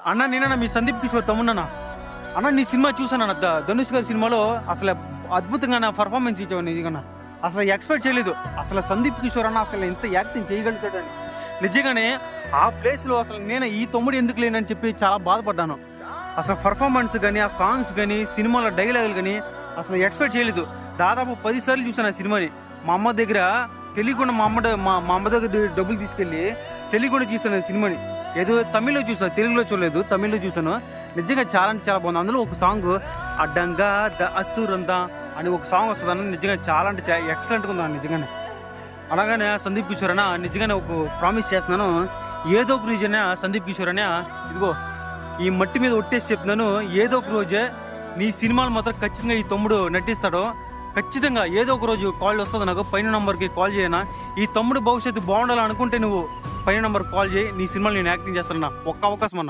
అన్న నేనన్నా మీ సందీప్ కిషోర్ తమ్ముడన్నా. అన్న నీ సినిమా చూసాను అన్న, ధనుష్ గారి సినిమాలో అసలు అద్భుతంగా నా పర్ఫార్మెన్స్ ఇచ్చావు నిజంగా. అసలు ఎక్స్పెక్ట్ చేయలేదు అసలు సందీప్ కిషోర్ అన్న అసలు ఎంత యాక్టింగ్ చేయగలుగుతాడని. నిజంగానే ఆ ప్లేస్లో అసలు నేను ఈ తమ్ముడు ఎందుకు లేనని చెప్పి చాలా బాధపడ్డాను. అసలు పర్ఫార్మెన్స్ కానీ, ఆ సాంగ్స్ కానీ, సినిమాలో డైలాగులు కానీ అసలు ఎక్స్పెక్ట్ చేయలేదు. దాదాపు 10 సార్లు చూసాను ఆ సినిమాని. మా అమ్మ దగ్గర తెలియకుండా మా అమ్మ దగ్గర డబ్బులు తీసుకెళ్ళి తెలియకుండా చూసాను ఆ సినిమాని. ఏదో తమిళ్లో చూసాను, తెలుగులో చూడలేదు, తమిళ్లో చూసాను. నిజంగా చాలా అంటే చాలా బాగుంది. అందులో ఒక సాంగ్ అడ్డంగా ద అసురందా అని ఒక సాంగ్ వస్తుంది అన్న. నిజంగా చాలా అంటే ఎక్సలెంట్గా ఉందా నిజంగానే. అలాగనే సందీప్ కిషోర్ అన్న నిజంగానే ఒక ప్రామిస్ చేస్తున్నాను, ఏదో ఒక రోజు సందీప్ కిషోర్ అనే ఇదిగో ఈ మట్టి మీద ఒట్టేసి చెప్తున్నాను, ఏదో ఒక రోజే నీ సినిమాలు మాత్రం ఖచ్చితంగా ఈ తమ్ముడు నటిస్తాడు. ఖచ్చితంగా ఏదో ఒక రోజు కాల్ వస్తుంది నాకు, పైన నంబర్కి కాల్ చేయనా. ఈ తమ్ముడు భవిష్యత్తు బాగుండాలని అనుకుంటే నువ్వు పైన నంబర్కి కాల్ చేయి, నీ సినిమాలు నేను యాక్టింగ్ చేస్తానన్నా. ఒక్క అవకాశం అన్న.